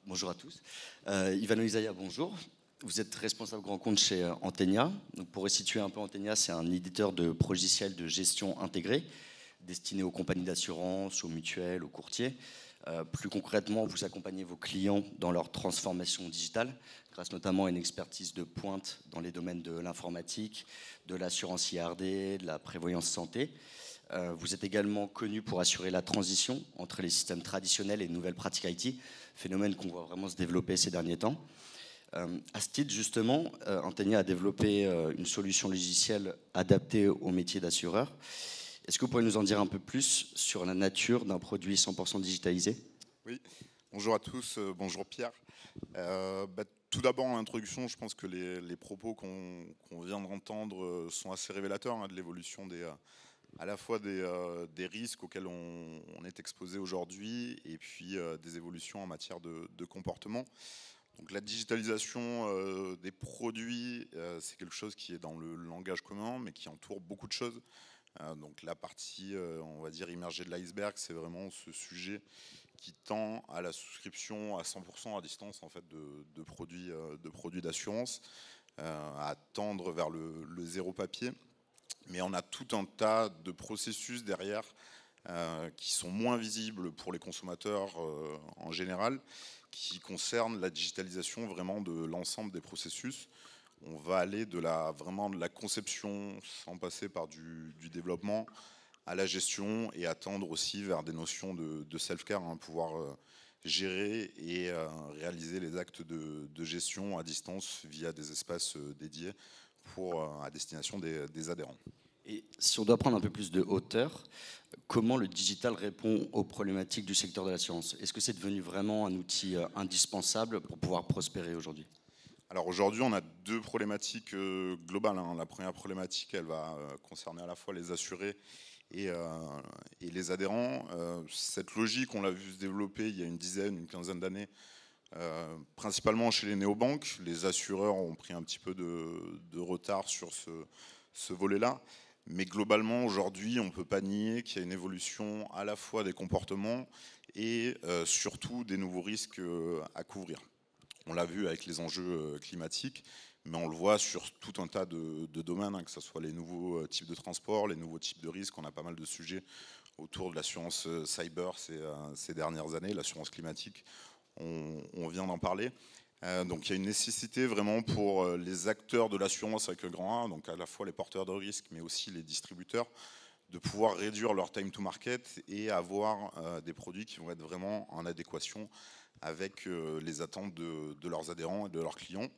Bonjour à tous. Ivano Isaya, bonjour. Vous êtes responsable grand compte chez Antenia. Donc pour resituer un peu, Antenia, c'est un éditeur de logiciels de gestion intégrée destiné aux compagnies d'assurance, aux mutuelles, aux courtiers. Plus concrètement, vous accompagnez vos clients dans leur transformation digitale, grâce notamment à une expertise de pointe dans les domaines de l'informatique, de l'assurance IRD, de la prévoyance santé. Vous êtes également connu pour assurer la transition entre les systèmes traditionnels et les nouvelles pratiques IT, phénomène qu'on voit vraiment se développer ces derniers temps. À ce titre, justement, Antenia a développé une solution logicielle adaptée au métier d'assureur. Est-ce que vous pourriez nous en dire un peu plus sur la nature d'un produit 100% digitalisé? Oui, bonjour à tous, bonjour Pierre. Tout d'abord en introduction, je pense que les propos qu'on vient d'entendre sont assez révélateurs de l'évolution à la fois des risques auxquels on est exposé aujourd'hui et puis des évolutions en matière de comportement. Donc la digitalisation des produits, c'est quelque chose qui est dans le langage commun, mais qui entoure beaucoup de choses. Donc la partie, on va dire, immergée de l'iceberg, c'est vraiment ce sujet qui tend à la souscription à 100% à distance en fait, de produits d'assurance, à tendre vers le zéro papier. Mais on a tout un tas de processus derrière qui sont moins visibles pour les consommateurs en général, qui concernent la digitalisation vraiment de l'ensemble des processus. On va aller vraiment de la conception, sans passer par du développement, à la gestion et attendre aussi vers des notions de self-care, pouvoir gérer et réaliser les actes de gestion à distance via des espaces dédiés à destination des adhérents. Et si on doit prendre un peu plus de hauteur, comment le digital répond aux problématiques du secteur de l'assurance? Est-ce que c'est devenu vraiment un outil indispensable pour pouvoir prospérer aujourd'hui? Alors aujourd'hui, on a deux problématiques globales. La première problématique, elle va concerner à la fois les assurés et les adhérents. Cette logique, on l'a vu se développer il y a une quinzaine d'années, principalement chez les néobanques. Les assureurs ont pris un petit peu de retard sur ce volet-là. Mais globalement, aujourd'hui, on ne peut pas nier qu'il y a une évolution à la fois des comportements et surtout des nouveaux risques à couvrir. On l'a vu avec les enjeux climatiques, mais on le voit sur tout un tas de domaines, que ce soit les nouveaux types de transport, les nouveaux types de risques. On a pas mal de sujets autour de l'assurance cyber ces dernières années, l'assurance climatique, on vient d'en parler. Donc il y a une nécessité vraiment pour les acteurs de l'assurance avec le grand A, donc à la fois les porteurs de risques, mais aussi les distributeurs, de pouvoir réduire leur time to market et avoir des produits qui vont être vraiment en adéquation avec les attentes de leurs adhérents et de leurs clients.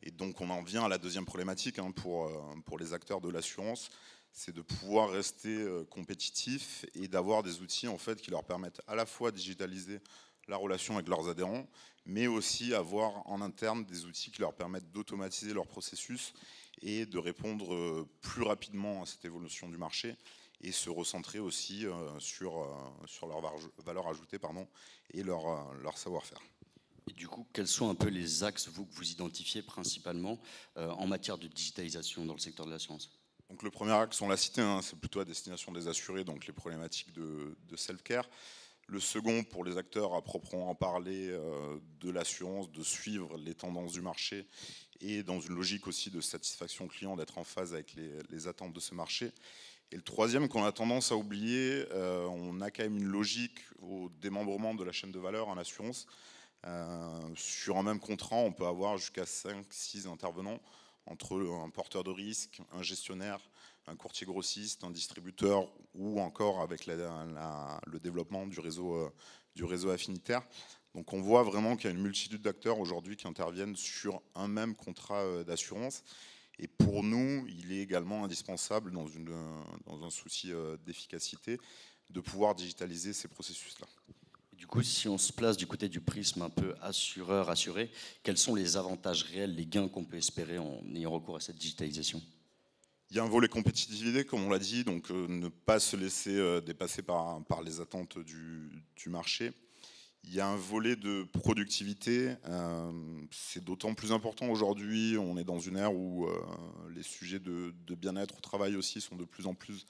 Et donc on en vient à la deuxième problématique pour les acteurs de l'assurance, c'est de pouvoir rester compétitifs et d'avoir des outils en fait qui leur permettent à la fois de digitaliser la relation avec leurs adhérents, mais aussi avoir en interne des outils qui leur permettent d'automatiser leur processus et de répondre plus rapidement à cette évolution du marché et se recentrer aussi sur leur valeur ajoutée et leur savoir-faire. Et du coup, quels sont un peu les axes que vous identifiez principalement en matière de digitalisation dans le secteur de l'assurance? Donc le premier axe, on l'a cité, c'est plutôt à destination des assurés, donc les problématiques de self-care. Le second, pour les acteurs à proprement parler de l'assurance, de suivre les tendances du marché et dans une logique aussi de satisfaction client, d'être en phase avec les attentes de ce marché. Et le troisième qu'on a tendance à oublier, on a quand même une logique au démembrement de la chaîne de valeur en assurance. Sur un même contrat, on peut avoir jusqu'à 5-6 intervenants entre un porteur de risque, un gestionnaire, un courtier grossiste, un distributeur ou encore avec le développement du réseau affinitaire. Donc on voit vraiment qu'il y a une multitude d'acteurs aujourd'hui qui interviennent sur un même contrat d'assurance. Et pour nous, il est également indispensable dans un souci d'efficacité de pouvoir digitaliser ces processus-là. Du coup, si on se place du côté du prisme un peu assureur-assuré, quels sont les avantages réels, les gains qu'on peut espérer en ayant recours à cette digitalisation? Il y a un volet compétitivité, comme on l'a dit, donc ne pas se laisser dépasser par les attentes du marché. Il y a un volet de productivité, c'est d'autant plus important aujourd'hui, on est dans une ère où les sujets de bien-être au travail aussi sont de plus en plus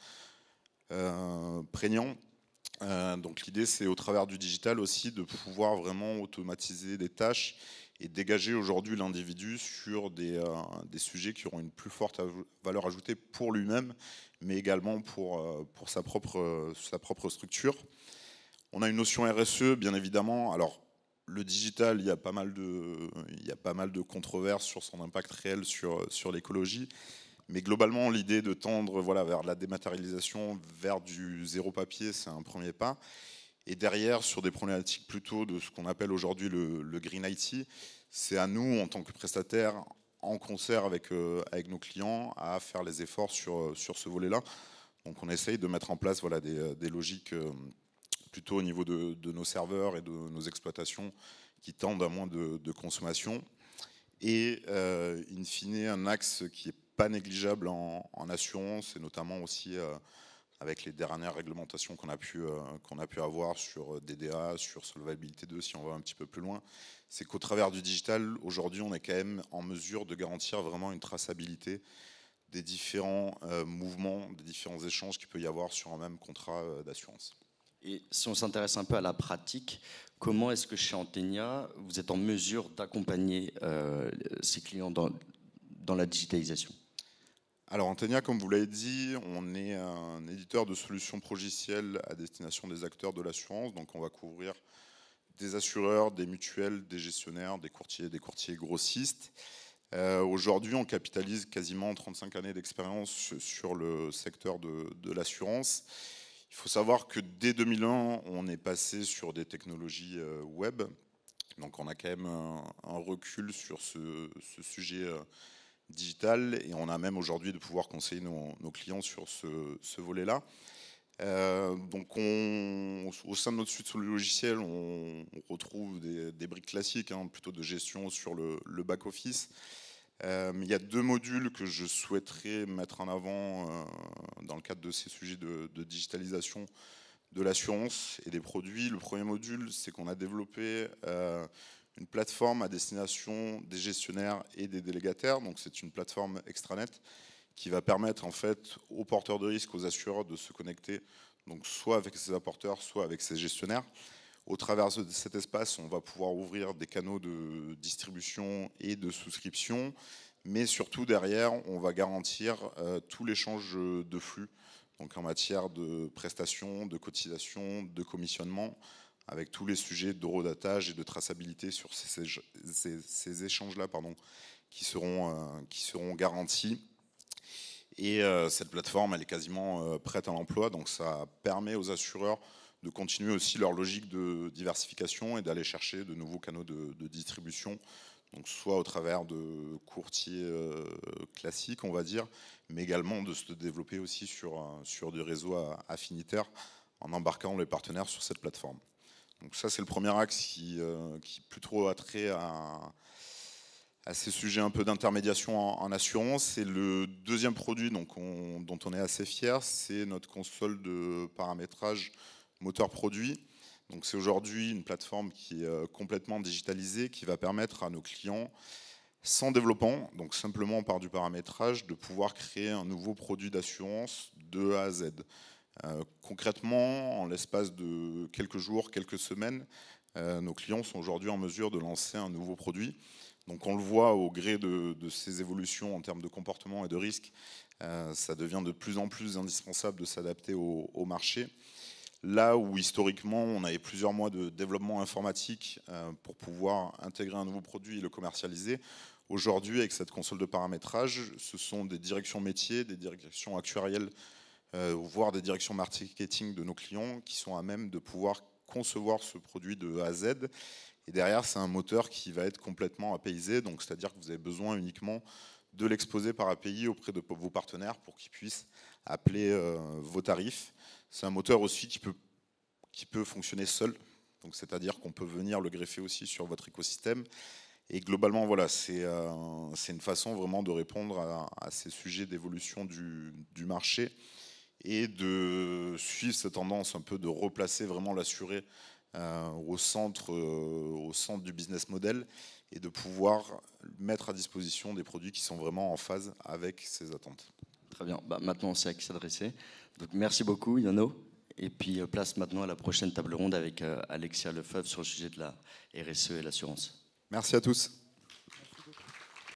prégnants. Donc l'idée, c'est au travers du digital aussi de pouvoir vraiment automatiser des tâches et dégager aujourd'hui l'individu sur des sujets qui auront une plus forte valeur ajoutée pour lui-même, mais également pour sa propre structure. On a une notion RSE, bien évidemment. Alors, le digital, il y a pas mal de controverses sur son impact réel sur l'écologie. Mais globalement, l'idée de tendre vers la dématérialisation, vers du zéro papier, c'est un premier pas. Et derrière, sur des problématiques plutôt de ce qu'on appelle aujourd'hui le Green IT, c'est à nous, en tant que prestataires, en concert avec nos clients, à faire les efforts sur ce volet-là. Donc on essaye de mettre en place des logiques plutôt au niveau de nos serveurs et de nos exploitations qui tendent à moins de consommation. Et in fine, un axe qui n'est pas négligeable en assurance, et notamment aussi avec les dernières réglementations qu'on a pu avoir sur DDA, sur Solvabilité 2, si on va un petit peu plus loin, c'est qu'au travers du digital, aujourd'hui, on est quand même en mesure de garantir vraiment une traçabilité des différents mouvements, des différents échanges qu'il peut y avoir sur un même contrat d'assurance. Et si on s'intéresse un peu à la pratique, comment est-ce que chez Antenia, vous êtes en mesure d'accompagner ces clients dans la digitalisation? Alors Antenia, comme vous l'avez dit, on est un éditeur de solutions logicielles à destination des acteurs de l'assurance. Donc on va couvrir des assureurs, des mutuelles, des gestionnaires, des courtiers grossistes. Aujourd'hui, on capitalise quasiment 35 années d'expérience sur le secteur de l'assurance. Il faut savoir que dès 2001, on est passé sur des technologies web. Donc on a quand même un recul sur ce sujet digital, et on a même aujourd'hui de pouvoir conseiller nos clients sur ce volet-là. Donc au sein de notre suite sur le logiciel, on retrouve des briques classiques, plutôt de gestion sur le back-office. Il y a deux modules que je souhaiterais mettre en avant dans le cadre de ces sujets de digitalisation de l'assurance et des produits. Le premier module, c'est qu'on a développé une plateforme à destination des gestionnaires et des délégataires. Donc c'est une plateforme extranet qui va permettre en fait aux porteurs de risques, aux assureurs de se connecter, donc soit avec ses apporteurs, soit avec ses gestionnaires. Au travers de cet espace, on va pouvoir ouvrir des canaux de distribution et de souscription, mais surtout derrière, on va garantir tout l'échange de flux, donc en matière de prestations, de cotisations, de commissionnement, avec tous les sujets d'horodatage et de traçabilité sur ces échanges-là, qui seront garantis. Et cette plateforme, elle est quasiment prête à l'emploi, donc ça permet aux assureurs de continuer aussi leur logique de diversification et d'aller chercher de nouveaux canaux de distribution, donc soit au travers de courtiers classiques, on va dire, mais également de se développer aussi sur des réseaux affinitaires en embarquant les partenaires sur cette plateforme. Donc ça, c'est le premier axe qui plutôt a trait à ces sujets un peu d'intermédiation en assurance. Et le deuxième produit dont on est assez fier, c'est notre console de paramétrage moteur produit. Donc c'est aujourd'hui une plateforme qui est complètement digitalisée, qui va permettre à nos clients, sans développement, donc simplement par du paramétrage, de pouvoir créer un nouveau produit d'assurance de A à Z. Concrètement, en l'espace de quelques jours, quelques semaines, nos clients sont aujourd'hui en mesure de lancer un nouveau produit. Donc on le voit au gré de ces évolutions en termes de comportement et de risque, ça devient de plus en plus indispensable de s'adapter au marché. Là où historiquement on avait plusieurs mois de développement informatique pour pouvoir intégrer un nouveau produit et le commercialiser, aujourd'hui avec cette console de paramétrage, ce sont des directions métiers, des directions actuarielles, voire des directions marketing de nos clients qui sont à même de pouvoir concevoir ce produit de A à Z. Et derrière, c'est un moteur qui va être complètement apaisé, donc c'est-à-dire que vous avez besoin uniquement de l'exposer par API auprès de vos partenaires pour qu'ils puissent appeler vos tarifs. C'est un moteur aussi qui peut fonctionner seul, donc c'est-à-dire qu'on peut venir le greffer aussi sur votre écosystème. Et globalement, voilà, c'est une façon vraiment de répondre à ces sujets d'évolution du marché et de suivre cette tendance un peu de replacer vraiment l'assuré au centre du business model et de pouvoir mettre à disposition des produits qui sont vraiment en phase avec ces attentes. Très bien, maintenant on sait à qui s'adresser. Donc merci beaucoup Yano. Et puis place maintenant à la prochaine table ronde avec Alexia Lefebvre sur le sujet de la RSE et l'assurance. Merci à tous.